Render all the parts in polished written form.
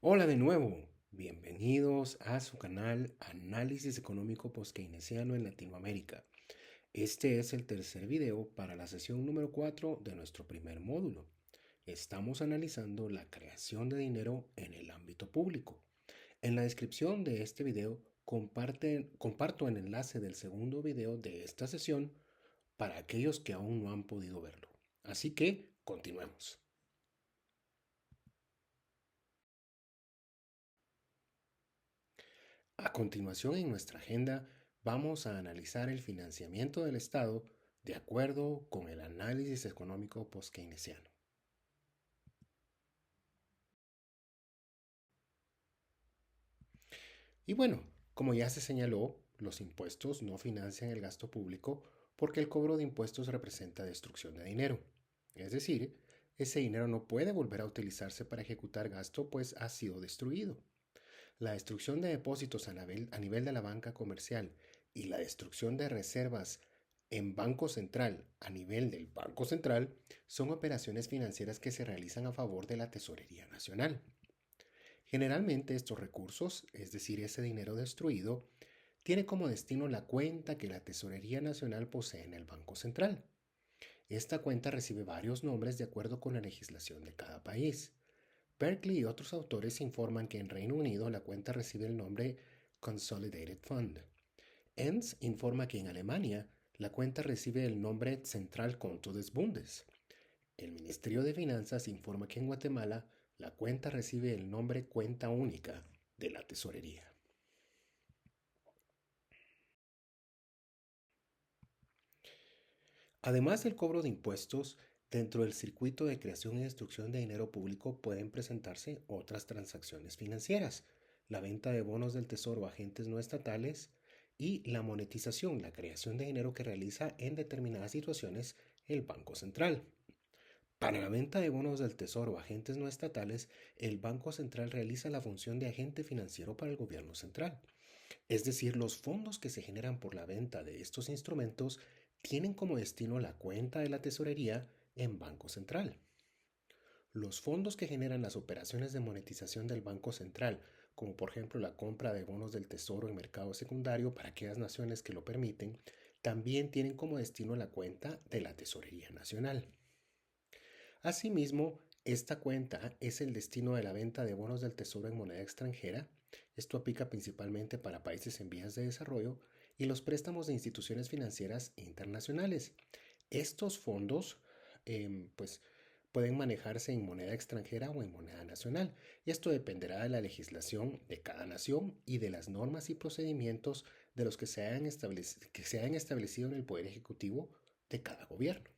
Hola de nuevo, bienvenidos a su canal Análisis Económico Post-Keynesiano en Latinoamérica. Este es el tercer video para la sesión número 4 de nuestro primer módulo. Estamos analizando la creación de dinero en el ámbito público. En la descripción de este video comparto el enlace del segundo video de esta sesión para aquellos que aún no han podido verlo. Así que continuemos. A continuación en nuestra agenda vamos a analizar el financiamiento del Estado de acuerdo con el análisis económico post-keynesiano. Y bueno, como ya se señaló, los impuestos no financian el gasto público porque el cobro de impuestos representa destrucción de dinero. Es decir, ese dinero no puede volver a utilizarse para ejecutar gasto pues ha sido destruido. La destrucción de depósitos a nivel de la banca comercial y la destrucción de reservas en Banco Central a nivel del Banco Central son operaciones financieras que se realizan a favor de la Tesorería Nacional. Generalmente estos recursos, es decir, ese dinero destruido, tiene como destino la cuenta que la Tesorería Nacional posee en el Banco Central. Esta cuenta recibe varios nombres de acuerdo con la legislación de cada país. Berkeley y otros autores informan que en Reino Unido la cuenta recibe el nombre Consolidated Fund. Enz informa que en Alemania la cuenta recibe el nombre Zentralkonto des Bundes. El Ministerio de Finanzas informa que en Guatemala la cuenta recibe el nombre Cuenta Única de la Tesorería. Además del cobro de impuestos, dentro del circuito de creación y destrucción de dinero público pueden presentarse otras transacciones financieras, la venta de bonos del tesoro a agentes no estatales y la monetización, la creación de dinero que realiza en determinadas situaciones el Banco Central. Para la venta de bonos del tesoro a agentes no estatales, el Banco Central realiza la función de agente financiero para el gobierno central. Es decir, los fondos que se generan por la venta de estos instrumentos tienen como destino la cuenta de la tesorería en Banco Central. Los fondos que generan las operaciones de monetización del Banco Central, como por ejemplo la compra de bonos del tesoro en mercado secundario para aquellas naciones que lo permiten, también tienen como destino la cuenta de la Tesorería Nacional. Asimismo, esta cuenta es el destino de la venta de bonos del tesoro en moneda extranjera. Esto aplica principalmente para países en vías de desarrollo y los préstamos de instituciones financieras internacionales. Estos fondos pues, pueden manejarse en moneda extranjera o en moneda nacional. Y esto dependerá de la legislación de cada nación y de las normas y procedimientos de los que se hayan establecido en el Poder Ejecutivo de cada gobierno.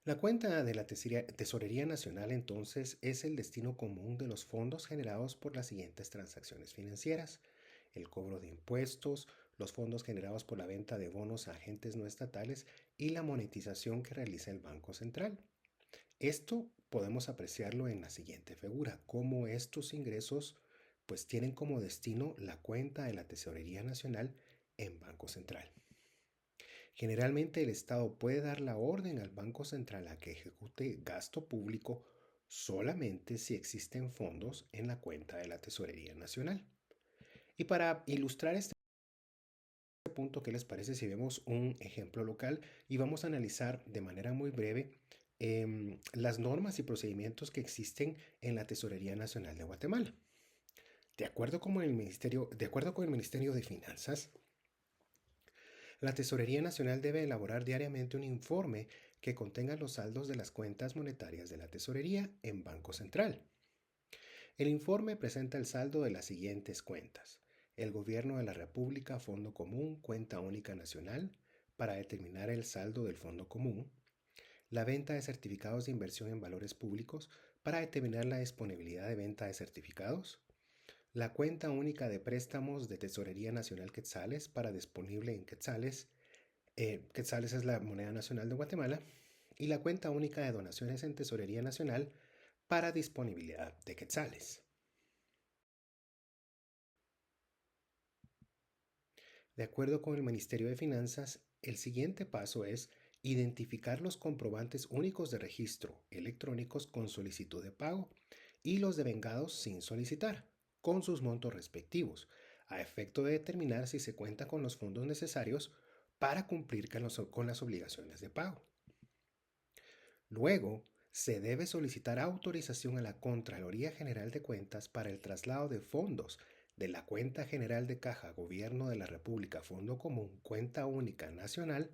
La cuenta de la Tesorería Nacional entonces es el destino común de los fondos generados por las siguientes transacciones financieras: el cobro de impuestos, los fondos generados por la venta de bonos a agentes no estatales y la monetización que realiza el Banco Central. Esto podemos apreciarlo en la siguiente figura, cómo estos ingresos pues tienen como destino la cuenta de la Tesorería Nacional en Banco Central. Generalmente el Estado puede dar la orden al Banco Central a que ejecute gasto público solamente si existen fondos en la cuenta de la Tesorería Nacional. Y para ilustrar este punto, ¿qué les parece si vemos un ejemplo local y vamos a analizar de manera muy breve las normas y procedimientos que existen en la Tesorería Nacional de Guatemala? De acuerdo con el Ministerio de Finanzas, la Tesorería Nacional debe elaborar diariamente un informe que contenga los saldos de las cuentas monetarias de la Tesorería en Banco Central. El informe presenta el saldo de las siguientes cuentas: el Gobierno de la República, Fondo Común, Cuenta Única Nacional, para determinar el saldo del Fondo Común; la venta de certificados de inversión en valores públicos, para determinar la disponibilidad de venta de certificados; la cuenta única de préstamos de Tesorería Nacional Quetzales, para disponible en quetzales. Quetzales es la moneda nacional de Guatemala; y la cuenta única de donaciones en Tesorería Nacional para disponibilidad de quetzales. De acuerdo con el Ministerio de Finanzas, el siguiente paso es identificar los comprobantes únicos de registro electrónicos con solicitud de pago y los devengados sin solicitar, con sus montos respectivos, a efecto de determinar si se cuenta con los fondos necesarios para cumplir con las obligaciones de pago. Luego, se debe solicitar autorización a la Contraloría General de Cuentas para el traslado de fondos de la Cuenta General de Caja Gobierno de la República Fondo Común Cuenta Única Nacional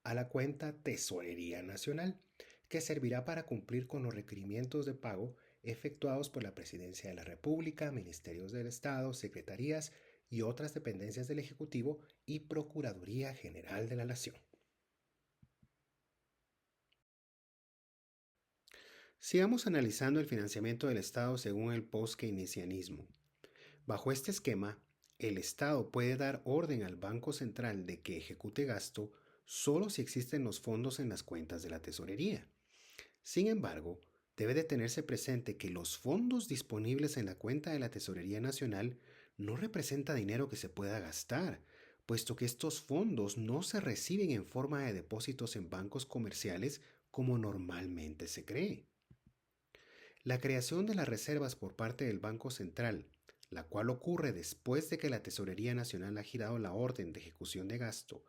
a la cuenta Tesorería Nacional, que servirá para cumplir con los requerimientos de pago efectuados por la Presidencia de la República, Ministerios del Estado, Secretarías y otras dependencias del Ejecutivo y Procuraduría General de la Nación. Sigamos analizando el financiamiento del Estado según el post-keynesianismo. Bajo este esquema, el Estado puede dar orden al Banco Central de que ejecute gasto solo si existen los fondos en las cuentas de la tesorería. Sin embargo, debe de tenerse presente que los fondos disponibles en la cuenta de la Tesorería Nacional no representa dinero que se pueda gastar, puesto que estos fondos no se reciben en forma de depósitos en bancos comerciales como normalmente se cree. La creación de las reservas por parte del Banco Central, la cual ocurre después de que la Tesorería Nacional ha girado la orden de ejecución de gasto,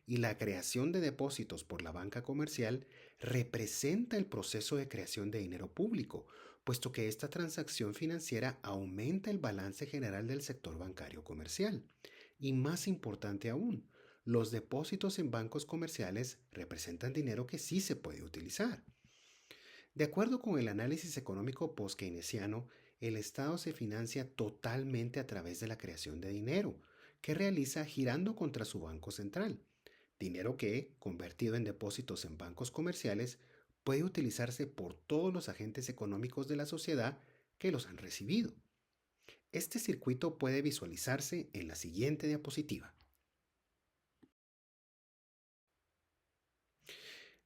y la creación de depósitos por la banca comercial, representa el proceso de creación de dinero público, puesto que esta transacción financiera aumenta el balance general del sector bancario comercial. Y más importante aún, los depósitos en bancos comerciales representan dinero que sí se puede utilizar. De acuerdo con el análisis económico post-keynesiano, el Estado se financia totalmente a través de la creación de dinero, que realiza girando contra su banco central. Dinero que, convertido en depósitos en bancos comerciales, puede utilizarse por todos los agentes económicos de la sociedad que los han recibido. Este circuito puede visualizarse en la siguiente diapositiva.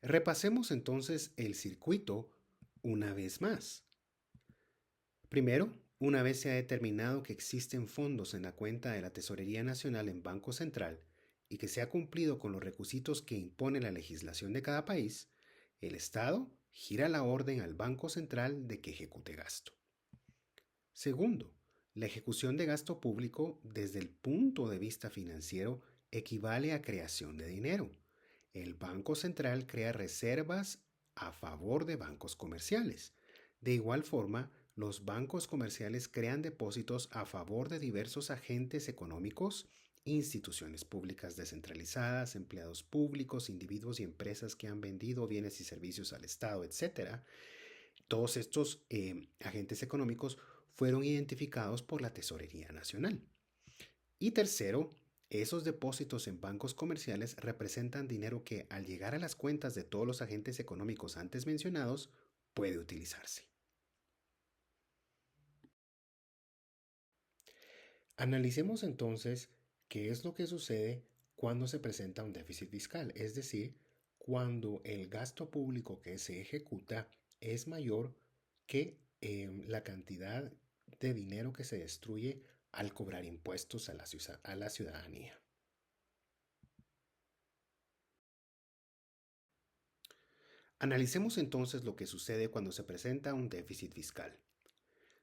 Repasemos entonces el circuito una vez más. Primero, una vez se ha determinado que existen fondos en la cuenta de la Tesorería Nacional en Banco Central y que se ha cumplido con los requisitos que impone la legislación de cada país, el Estado gira la orden al Banco Central de que ejecute gasto. Segundo, la ejecución de gasto público desde el punto de vista financiero equivale a creación de dinero. El Banco Central crea reservas a favor de bancos comerciales. De igual forma, los bancos comerciales crean depósitos a favor de diversos agentes económicos, instituciones públicas descentralizadas, empleados públicos, individuos y empresas que han vendido bienes y servicios al Estado, etc. Todos estos agentes económicos fueron identificados por la Tesorería Nacional. Y tercero, esos depósitos en bancos comerciales representan dinero que, al llegar a las cuentas de todos los agentes económicos antes mencionados, puede utilizarse. Analicemos entonces qué es lo que sucede cuando se presenta un déficit fiscal, es decir, cuando el gasto público que se ejecuta es mayor que la cantidad de dinero que se destruye al cobrar impuestos a la ciudadanía. Analicemos entonces lo que sucede cuando se presenta un déficit fiscal.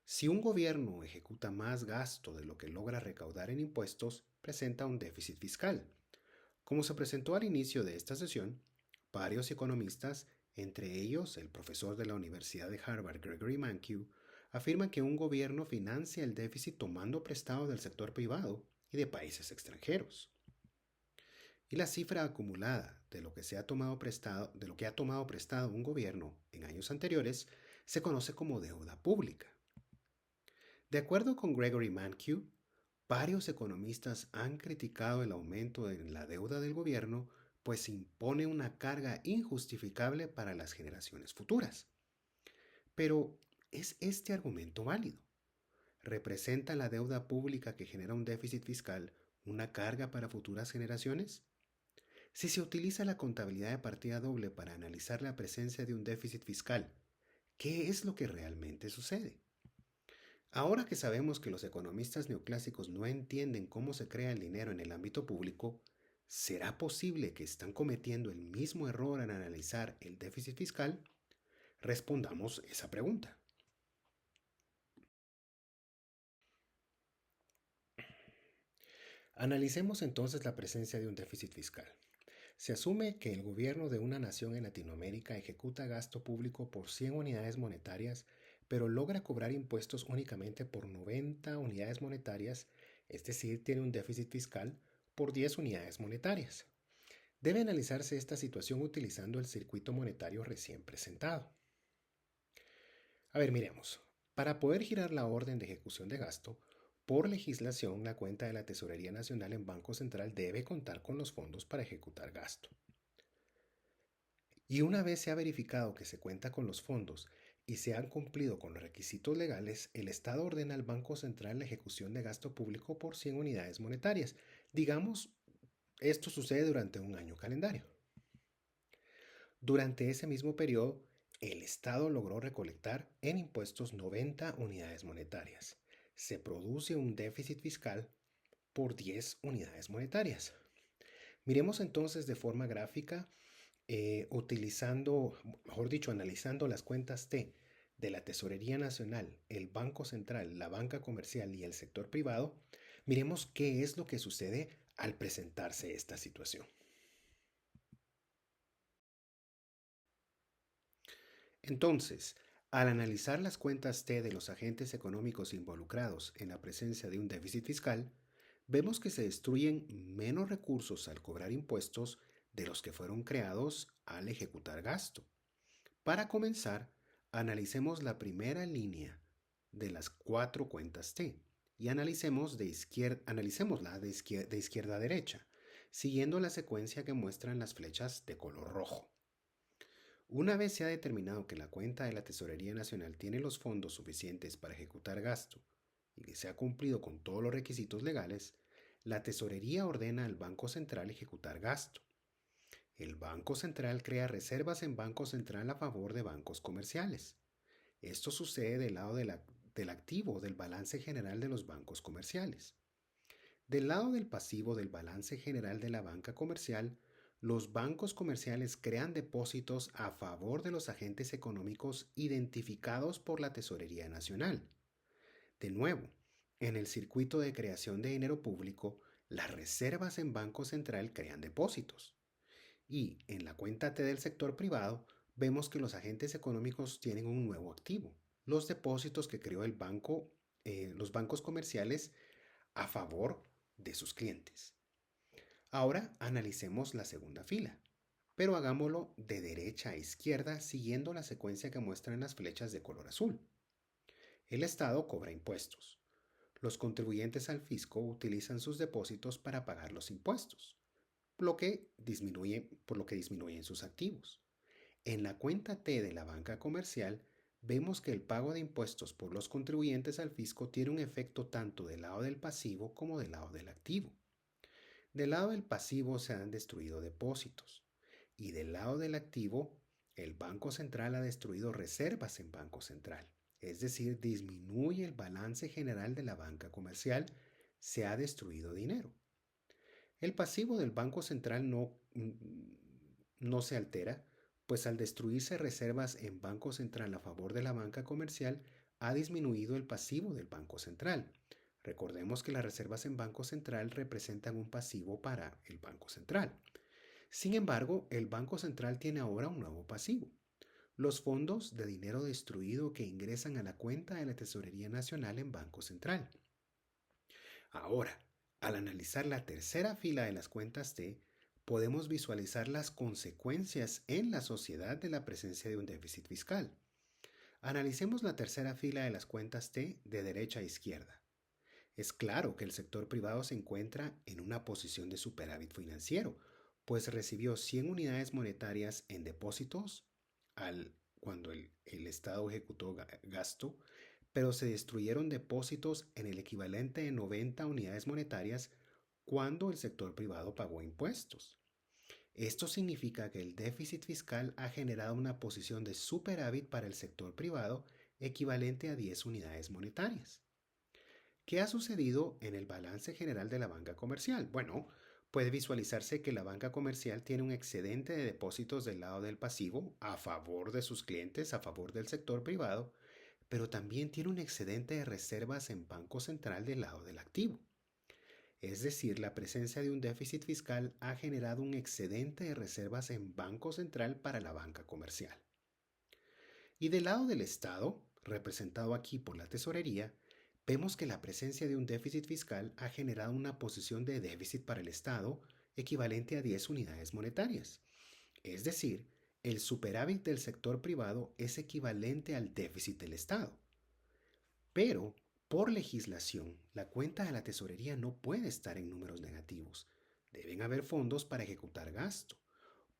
Si un gobierno ejecuta más gasto de lo que logra recaudar en impuestos, presenta un déficit fiscal. Como se presentó al inicio de esta sesión, varios economistas, entre ellos el profesor de la Universidad de Harvard Gregory Mankiw, afirman que un gobierno financia el déficit tomando prestado del sector privado y de países extranjeros. Y la cifra acumulada de lo que ha tomado prestado un gobierno en años anteriores se conoce como deuda pública. De acuerdo con Gregory Mankiw, varios economistas han criticado el aumento en la deuda del gobierno, pues impone una carga injustificable para las generaciones futuras. Pero, ¿es este argumento válido? ¿Representa la deuda pública que genera un déficit fiscal una carga para futuras generaciones? Si se utiliza la contabilidad de partida doble para analizar la presencia de un déficit fiscal, ¿qué es lo que realmente sucede? Ahora que sabemos que los economistas neoclásicos no entienden cómo se crea el dinero en el ámbito público, ¿Será posible que están cometiendo el mismo error al analizar el déficit fiscal? Respondamos esa pregunta. Analicemos entonces la presencia de un déficit fiscal. Se asume que el gobierno de una nación en Latinoamérica ejecuta gasto público por 100 unidades monetarias, pero logra cobrar impuestos únicamente por 90 unidades monetarias, es decir, tiene un déficit fiscal por 10 unidades monetarias. Debe analizarse esta situación utilizando el circuito monetario recién presentado. A ver, miremos. Para poder girar la orden de ejecución de gasto, por legislación, la cuenta de la Tesorería Nacional en Banco Central debe contar con los fondos para ejecutar gasto. Y una vez se ha verificado que se cuenta con los fondos y se han cumplido con los requisitos legales, el Estado ordena al Banco Central la ejecución de gasto público por 100 unidades monetarias. Digamos, esto sucede durante un año calendario. Durante ese mismo periodo, el Estado logró recolectar en impuestos 90 unidades monetarias. Se produce un déficit fiscal por 10 unidades monetarias. Miremos entonces de forma gráfica, analizando las cuentas T de la Tesorería Nacional, el Banco Central, la banca comercial y el sector privado, miremos qué es lo que sucede al presentarse esta situación. Entonces, al analizar las cuentas T de los agentes económicos involucrados en la presencia de un déficit fiscal, vemos que se destruyen menos recursos al cobrar impuestos de los que fueron creados al ejecutar gasto. Para comenzar, analicemos la primera línea de las 4 cuentas T y analicémosla de izquierda a derecha, siguiendo la secuencia que muestran las flechas de color rojo. Una vez se ha determinado que la cuenta de la Tesorería Nacional tiene los fondos suficientes para ejecutar gasto y que se ha cumplido con todos los requisitos legales, la Tesorería ordena al Banco Central ejecutar gasto. El Banco Central crea reservas en Banco Central a favor de bancos comerciales. Esto sucede del lado del activo del balance general de los bancos comerciales. Del lado del pasivo del balance general de la banca comercial, los bancos comerciales crean depósitos a favor de los agentes económicos identificados por la Tesorería Nacional. De nuevo, en el circuito de creación de dinero público, las reservas en Banco Central crean depósitos. Y en la cuenta T del sector privado, vemos que los agentes económicos tienen un nuevo activo, los depósitos que creó los bancos comerciales a favor de sus clientes. Ahora analicemos la segunda fila, pero hagámoslo de derecha a izquierda siguiendo la secuencia que muestran las flechas de color azul. El Estado cobra impuestos. Los contribuyentes al fisco utilizan sus depósitos para pagar los impuestos, por lo que disminuyen sus activos. En la cuenta T de la banca comercial, vemos que el pago de impuestos por los contribuyentes al fisco tiene un efecto tanto del lado del pasivo como del lado del activo. Del lado del pasivo se han destruido depósitos y del lado del activo, el Banco Central ha destruido reservas en Banco Central, es decir, disminuye el balance general de la banca comercial, se ha destruido dinero. El pasivo del Banco Central no se altera, pues al destruirse reservas en Banco Central a favor de la banca comercial, ha disminuido el pasivo del Banco Central. Recordemos que las reservas en Banco Central representan un pasivo para el Banco Central. Sin embargo, el Banco Central tiene ahora un nuevo pasivo: los fondos de dinero destruido que ingresan a la cuenta de la Tesorería Nacional en Banco Central. Ahora, al analizar la tercera fila de las cuentas T, podemos visualizar las consecuencias en la sociedad de la presencia de un déficit fiscal. Analicemos la tercera fila de las cuentas T de derecha a izquierda. Es claro que el sector privado se encuentra en una posición de superávit financiero, pues recibió 100 unidades monetarias en depósitos cuando el Estado ejecutó gasto, pero se destruyeron depósitos en el equivalente de 90 unidades monetarias cuando el sector privado pagó impuestos. Esto significa que el déficit fiscal ha generado una posición de superávit para el sector privado equivalente a 10 unidades monetarias. ¿Qué ha sucedido en el balance general de la banca comercial? Bueno, Puede visualizarse que la banca comercial tiene un excedente de depósitos del lado del pasivo a favor de sus clientes, a favor del sector privado, pero también tiene un excedente de reservas en Banco Central del lado del activo. Es decir, la presencia de un déficit fiscal ha generado un excedente de reservas en Banco Central para la banca comercial. Y del lado del Estado, representado aquí por la tesorería, vemos que la presencia de un déficit fiscal ha generado una posición de déficit para el Estado equivalente a 10 unidades monetarias. Es decir, el superávit del sector privado es equivalente al déficit del Estado. Pero, por legislación, la cuenta de la tesorería no puede estar en números negativos. Deben haber fondos para ejecutar gasto.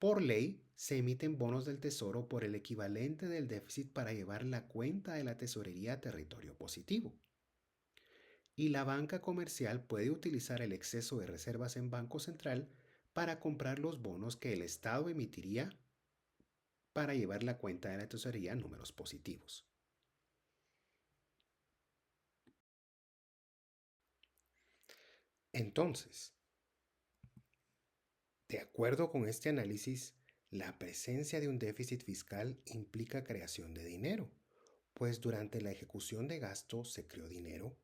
Por ley, se emiten bonos del Tesoro por el equivalente del déficit para llevar la cuenta de la tesorería a territorio positivo. Y la banca comercial puede utilizar el exceso de reservas en Banco Central para comprar los bonos que el Estado emitiría para llevar la cuenta de la tesorería a números positivos. Entonces, de acuerdo con este análisis, la presencia de un déficit fiscal implica creación de dinero, pues durante la ejecución de gasto se creó dinero,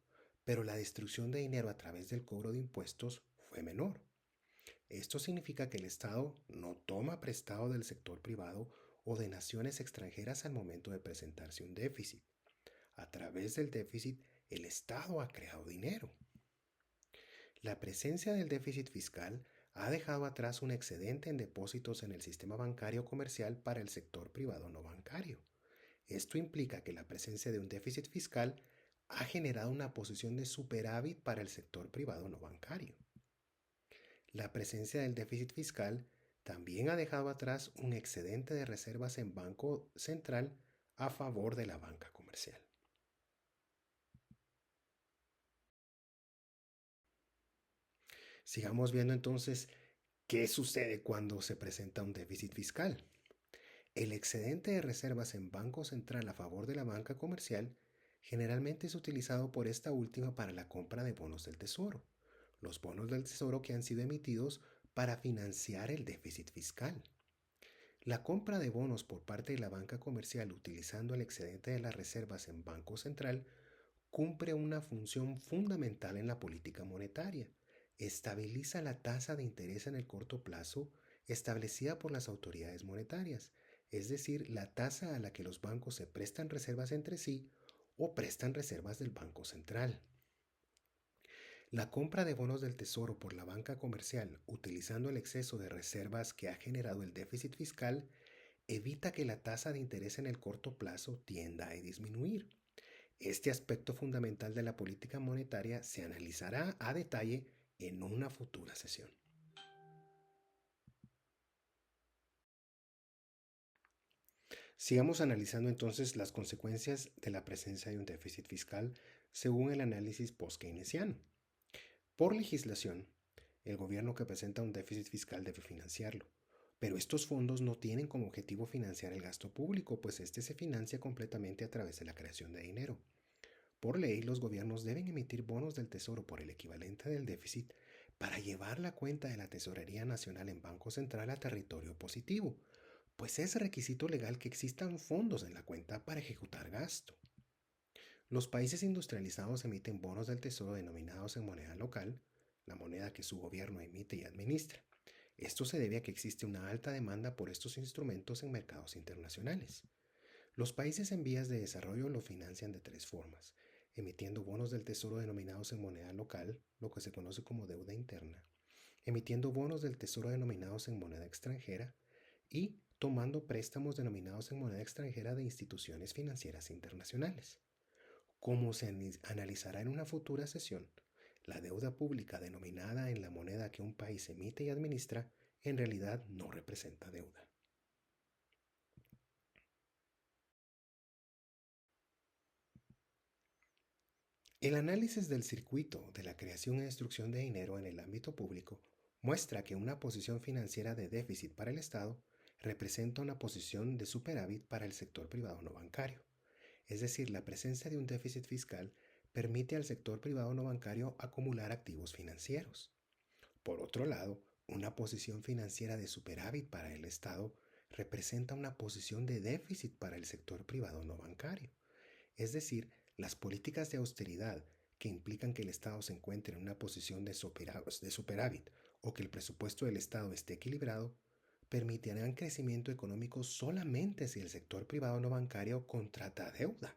pero la destrucción de dinero a través del cobro de impuestos fue menor. Esto significa que el Estado no toma prestado del sector privado o de naciones extranjeras al momento de presentarse un déficit. A través del déficit, el Estado ha creado dinero. La presencia del déficit fiscal ha dejado atrás un excedente en depósitos en el sistema bancario comercial para el sector privado no bancario. Esto implica que la presencia de un déficit fiscal ha generado una posición de superávit para el sector privado no bancario. La presencia del déficit fiscal también ha dejado atrás un excedente de reservas en Banco Central a favor de la banca comercial. Sigamos viendo entonces qué sucede cuando se presenta un déficit fiscal. El excedente de reservas en Banco Central a favor de la banca comercial generalmente es utilizado por esta última para la compra de bonos del Tesoro, los bonos del Tesoro que han sido emitidos para financiar el déficit fiscal. La compra de bonos por parte de la banca comercial utilizando el excedente de las reservas en Banco Central cumple una función fundamental en la política monetaria. Estabiliza la tasa de interés en el corto plazo establecida por las autoridades monetarias, es decir, la tasa a la que los bancos se prestan reservas entre sí o prestan reservas del Banco Central. La compra de bonos del Tesoro por la banca comercial utilizando el exceso de reservas que ha generado el déficit fiscal evita que la tasa de interés en el corto plazo tienda a disminuir. Este aspecto fundamental de la política monetaria se analizará a detalle en una futura sesión. Sigamos analizando entonces las consecuencias de la presencia de un déficit fiscal según el análisis post-keynesiano. Por legislación, el gobierno que presenta un déficit fiscal debe financiarlo, pero estos fondos no tienen como objetivo financiar el gasto público, pues este se financia completamente a través de la creación de dinero. Por ley, los gobiernos deben emitir bonos del Tesoro por el equivalente del déficit para llevar la cuenta de la Tesorería Nacional en Banco Central a territorio positivo, pues es requisito legal que existan fondos en la cuenta para ejecutar gasto. Los países industrializados emiten bonos del Tesoro denominados en moneda local, la moneda que su gobierno emite y administra. Esto se debe a que existe una alta demanda por estos instrumentos en mercados internacionales. Los países en vías de desarrollo lo financian de tres formas: emitiendo bonos del Tesoro denominados en moneda local, lo que se conoce como deuda interna, emitiendo bonos del Tesoro denominados en moneda extranjera y tomando préstamos denominados en moneda extranjera de instituciones financieras internacionales. Como se analizará en una futura sesión, la deuda pública denominada en la moneda que un país emite y administra en realidad no representa deuda. El análisis del circuito de la creación y destrucción de dinero en el ámbito público muestra que una posición financiera de déficit para el Estado representa una posición de superávit para el sector privado no bancario. Es decir, la presencia de un déficit fiscal permite al sector privado no bancario acumular activos financieros. Por otro lado, una posición financiera de superávit para el Estado representa una posición de déficit para el sector privado no bancario. Es decir, las políticas de austeridad que implican que el Estado se encuentre en una posición de superávit o que el presupuesto del Estado esté equilibrado, permitirán crecimiento económico solamente si el sector privado no bancario contrata deuda,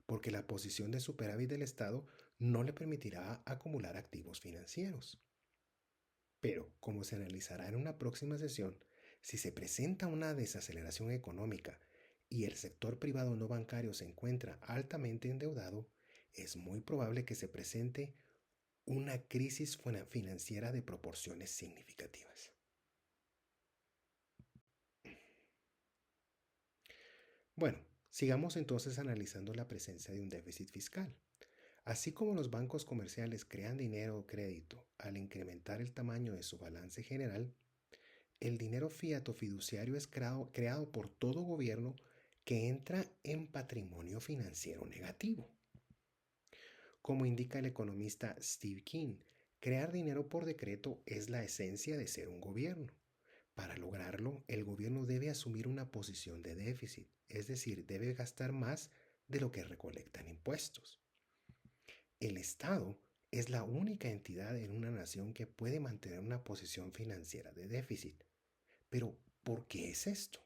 porque la posición de superávit del Estado no le permitirá acumular activos financieros. Pero, como se analizará en una próxima sesión, si se presenta una desaceleración económica y el sector privado no bancario se encuentra altamente endeudado, es muy probable que se presente una crisis financiera de proporciones significativas. Bueno, sigamos entonces analizando la presencia de un déficit fiscal. Así como los bancos comerciales crean dinero o crédito al incrementar el tamaño de su balance general, el dinero fiat o fiduciario es creado por todo gobierno que entra en patrimonio financiero negativo. Como indica el economista Steve King, crear dinero por decreto es la esencia de ser un gobierno. Para lograrlo, el gobierno debe asumir una posición de déficit, es decir, debe gastar más de lo que recolecta en impuestos. El Estado es la única entidad en una nación que puede mantener una posición financiera de déficit. Pero, ¿por qué es esto?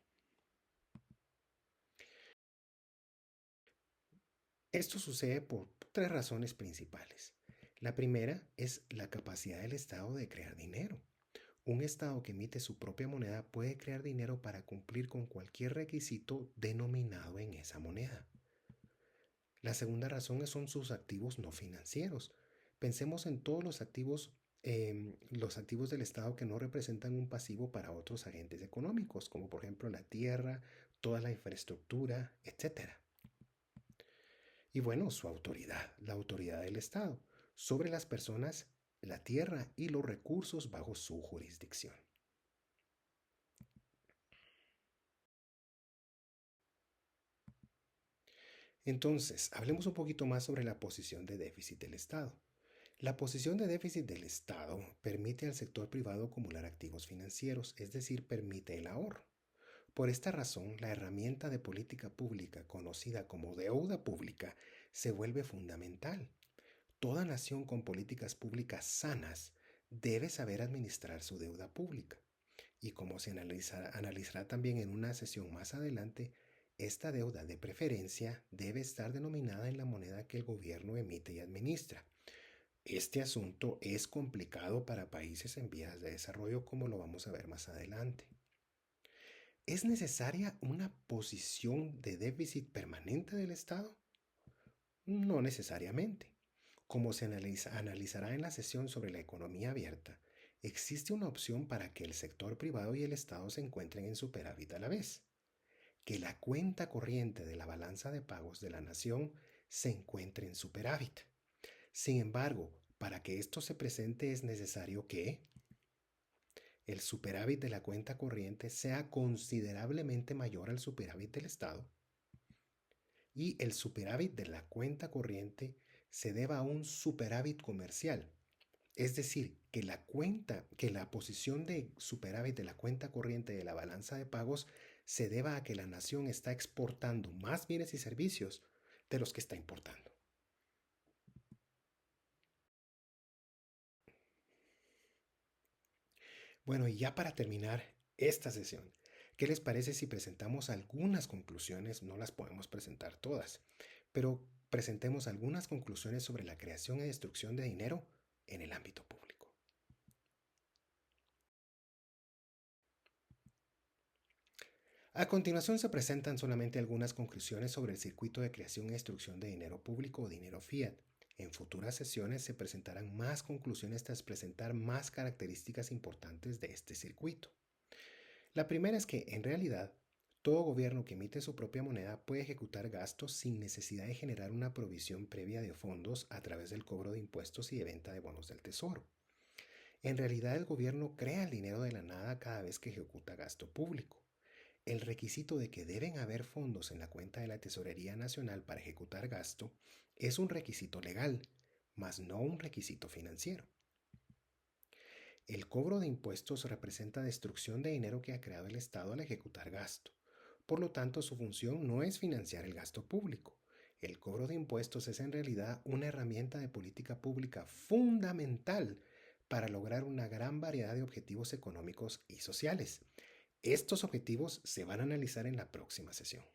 Esto sucede por tres razones principales. La primera es la capacidad del Estado de crear dinero. Un Estado que emite su propia moneda puede crear dinero para cumplir con cualquier requisito denominado en esa moneda. La segunda razón son sus activos no financieros. Pensemos en todos los activos del Estado que no representan un pasivo para otros agentes económicos, como por ejemplo la tierra, toda la infraestructura, etc. Y bueno, su autoridad, la autoridad del Estado, sobre las personas, la tierra y los recursos bajo su jurisdicción. Entonces, hablemos un poquito más sobre la posición de déficit del Estado. La posición de déficit del Estado permite al sector privado acumular activos financieros, es decir, permite el ahorro. Por esta razón, la herramienta de política pública conocida como deuda pública se vuelve fundamental. Toda nación con políticas públicas sanas debe saber administrar su deuda pública. Y como se analizará también en una sesión más adelante, esta deuda de preferencia debe estar denominada en la moneda que el gobierno emite y administra. Este asunto es complicado para países en vías de desarrollo, como lo vamos a ver más adelante. ¿Es necesaria una posición de déficit permanente del Estado? No necesariamente. Como se analizará en la sesión sobre la economía abierta, existe una opción para que el sector privado y el Estado se encuentren en superávit a la vez. Que la cuenta corriente de la balanza de pagos de la nación se encuentre en superávit. Sin embargo, para que esto se presente es necesario que el superávit de la cuenta corriente sea considerablemente mayor al superávit del Estado y el superávit de la cuenta corriente se deba a un superávit comercial. Es decir, que la posición de superávit de la cuenta corriente de la balanza de pagos se deba a que la nación está exportando más bienes y servicios de los que está importando. Bueno, y ya para terminar esta sesión, ¿qué les parece si presentamos algunas conclusiones? No las podemos presentar todas, pero presentemos algunas conclusiones sobre la creación y destrucción de dinero en el ámbito público. A continuación se presentan solamente algunas conclusiones sobre el circuito de creación y destrucción de dinero público o dinero fiat. En futuras sesiones se presentarán más conclusiones tras presentar más características importantes de este circuito. La primera es que, en realidad, todo gobierno que emite su propia moneda puede ejecutar gastos sin necesidad de generar una provisión previa de fondos a través del cobro de impuestos y de venta de bonos del tesoro. En realidad, el gobierno crea el dinero de la nada cada vez que ejecuta gasto público. El requisito de que deben haber fondos en la cuenta de la Tesorería Nacional para ejecutar gasto es un requisito legal, mas no un requisito financiero. El cobro de impuestos representa destrucción de dinero que ha creado el Estado al ejecutar gasto. Por lo tanto, su función no es financiar el gasto público. El cobro de impuestos es en realidad una herramienta de política pública fundamental para lograr una gran variedad de objetivos económicos y sociales. Estos objetivos se van a analizar en la próxima sesión.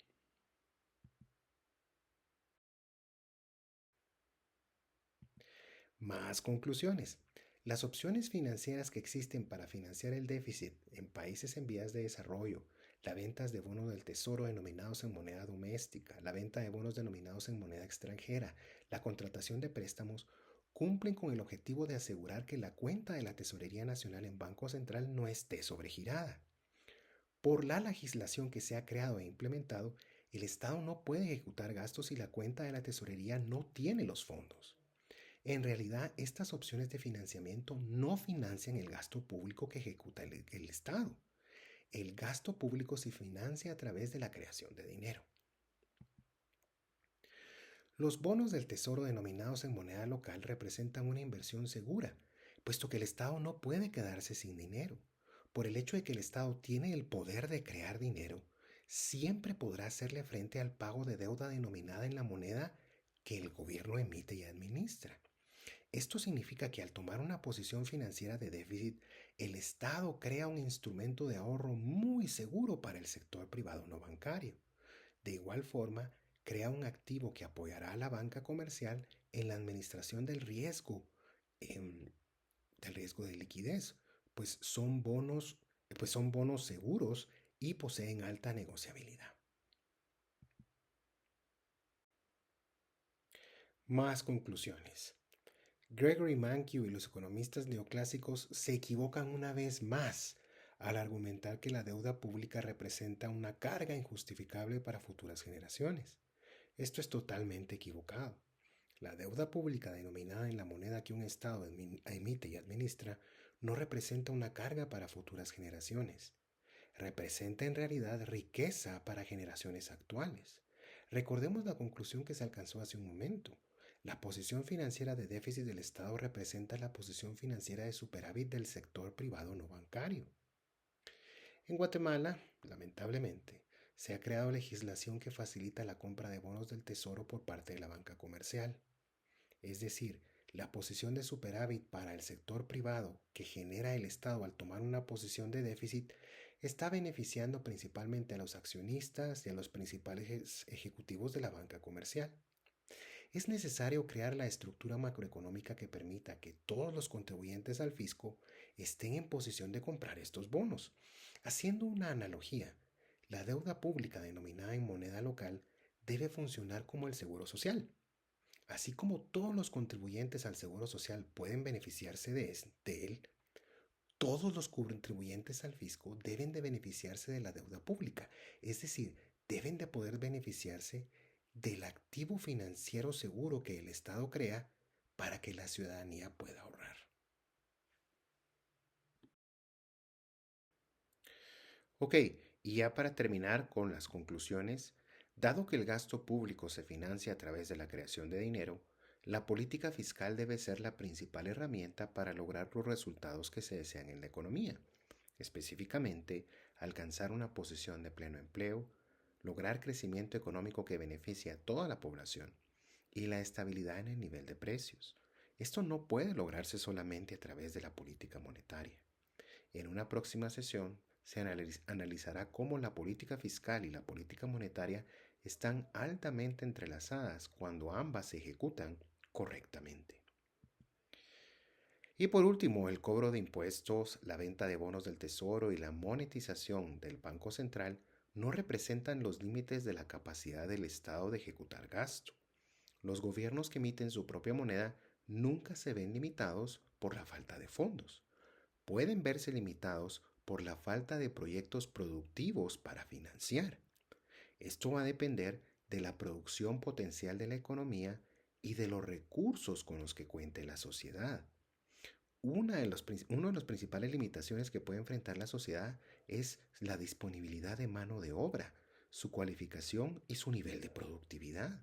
Más conclusiones. Las opciones financieras que existen para financiar el déficit en países en vías de desarrollo, la venta de bonos del tesoro denominados en moneda doméstica, la venta de bonos denominados en moneda extranjera, la contratación de préstamos, cumplen con el objetivo de asegurar que la cuenta de la Tesorería Nacional en Banco Central no esté sobregirada. Por la legislación que se ha creado e implementado, el Estado no puede ejecutar gastos si la cuenta de la tesorería no tiene los fondos. En realidad, estas opciones de financiamiento no financian el gasto público que ejecuta el Estado. El gasto público se financia a través de la creación de dinero. Los bonos del Tesoro denominados en moneda local representan una inversión segura, puesto que el Estado no puede quedarse sin dinero. Por el hecho de que el Estado tiene el poder de crear dinero, siempre podrá hacerle frente al pago de deuda denominada en la moneda que el gobierno emite y administra. Esto significa que al tomar una posición financiera de déficit, el Estado crea un instrumento de ahorro muy seguro para el sector privado no bancario. De igual forma, crea un activo que apoyará a la banca comercial en la administración em, del riesgo de liquidez, pues son bonos seguros y poseen alta negociabilidad. Más conclusiones. Gregory Mankiw y los economistas neoclásicos se equivocan una vez más al argumentar que la deuda pública representa una carga injustificable para futuras generaciones. Esto es totalmente equivocado. La deuda pública denominada en la moneda que un Estado emite y administra no representa una carga para futuras generaciones. Representa en realidad riqueza para generaciones actuales. Recordemos la conclusión que se alcanzó hace un momento. La posición financiera de déficit del Estado representa la posición financiera de superávit del sector privado no bancario. En Guatemala, lamentablemente, se ha creado legislación que facilita la compra de bonos del Tesoro por parte de la banca comercial. Es decir, la posición de superávit para el sector privado que genera el Estado al tomar una posición de déficit está beneficiando principalmente a los accionistas y a los principales ejecutivos de la banca comercial. Es necesario crear la estructura macroeconómica que permita que todos los contribuyentes al fisco estén en posición de comprar estos bonos. Haciendo una analogía, la deuda pública denominada en moneda local debe funcionar como el seguro social. Así como todos los contribuyentes al seguro social pueden beneficiarse de él, todos los contribuyentes al fisco deben de beneficiarse de la deuda pública, es decir, deben de poder beneficiarse del activo financiero seguro que el Estado crea para que la ciudadanía pueda ahorrar. Ok, y ya para terminar con las conclusiones, dado que el gasto público se financia a través de la creación de dinero, la política fiscal debe ser la principal herramienta para lograr los resultados que se desean en la economía, específicamente alcanzar una posición de pleno empleo, lograr crecimiento económico que beneficie a toda la población y la estabilidad en el nivel de precios. Esto no puede lograrse solamente a través de la política monetaria. En una próxima sesión se analizará cómo la política fiscal y la política monetaria están altamente entrelazadas cuando ambas se ejecutan correctamente. Y por último, el cobro de impuestos, la venta de bonos del tesoro y la monetización del Banco Central no representan los límites de la capacidad del Estado de ejecutar gasto. Los gobiernos que emiten su propia moneda nunca se ven limitados por la falta de fondos. Pueden verse limitados por la falta de proyectos productivos para financiar. Esto va a depender de la producción potencial de la economía y de los recursos con los que cuente la sociedad. Una de las principales limitaciones que puede enfrentar la sociedad es la disponibilidad de mano de obra, su cualificación y su nivel de productividad.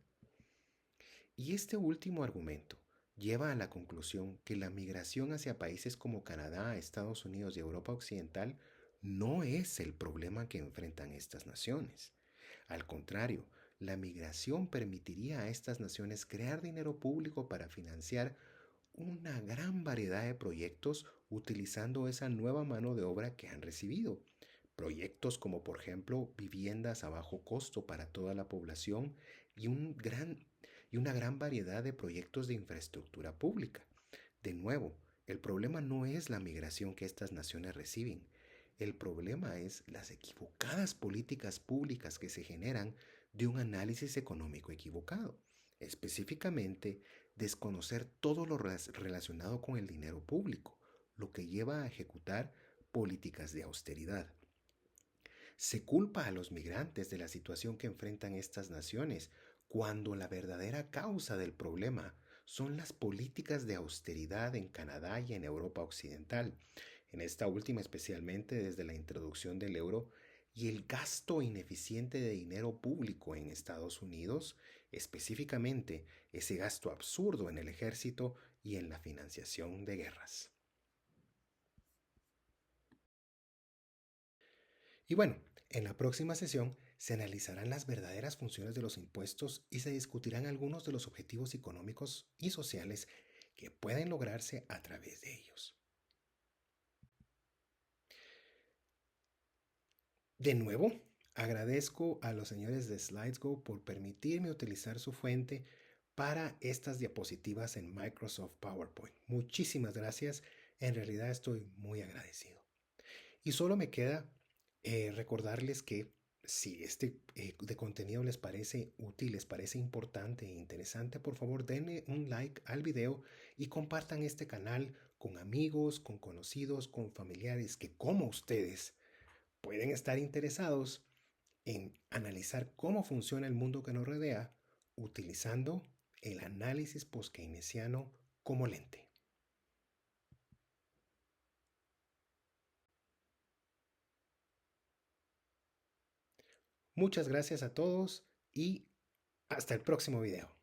Y este último argumento, lleva a la conclusión que la migración hacia países como Canadá, Estados Unidos y Europa Occidental no es el problema que enfrentan estas naciones. Al contrario, la migración permitiría a estas naciones crear dinero público para financiar una gran variedad de proyectos utilizando esa nueva mano de obra que han recibido. Proyectos como por ejemplo viviendas a bajo costo para toda la población y, y una gran variedad de proyectos de infraestructura pública. De nuevo, el problema no es la migración que estas naciones reciben. El problema es las equivocadas políticas públicas que se generan de un análisis económico equivocado. Específicamente, desconocer todo lo relacionado con el dinero público, lo que lleva a ejecutar políticas de austeridad. Se culpa a los migrantes de la situación que enfrentan estas naciones, cuando la verdadera causa del problema son las políticas de austeridad en Canadá y en Europa Occidental, en esta última especialmente desde la introducción del euro, y el gasto ineficiente de dinero público en Estados Unidos, específicamente ese gasto absurdo en el ejército y en la financiación de guerras. Y bueno, en la próxima sesión se analizarán las verdaderas funciones de los impuestos y se discutirán algunos de los objetivos económicos y sociales que pueden lograrse a través de ellos. De nuevo, agradezco a los señores de SlidesGo por permitirme utilizar su fuente para estas diapositivas en Microsoft PowerPoint. Muchísimas gracias. En realidad estoy muy agradecido. Y solo me queda recordarles que si este de contenido les parece útil, les parece importante e interesante, por favor denle un like al video y compartan este canal con amigos, con conocidos, con familiares que como ustedes pueden estar interesados en analizar cómo funciona el mundo que nos rodea utilizando el análisis post-keynesiano como lente. Muchas gracias a todos y hasta el próximo video.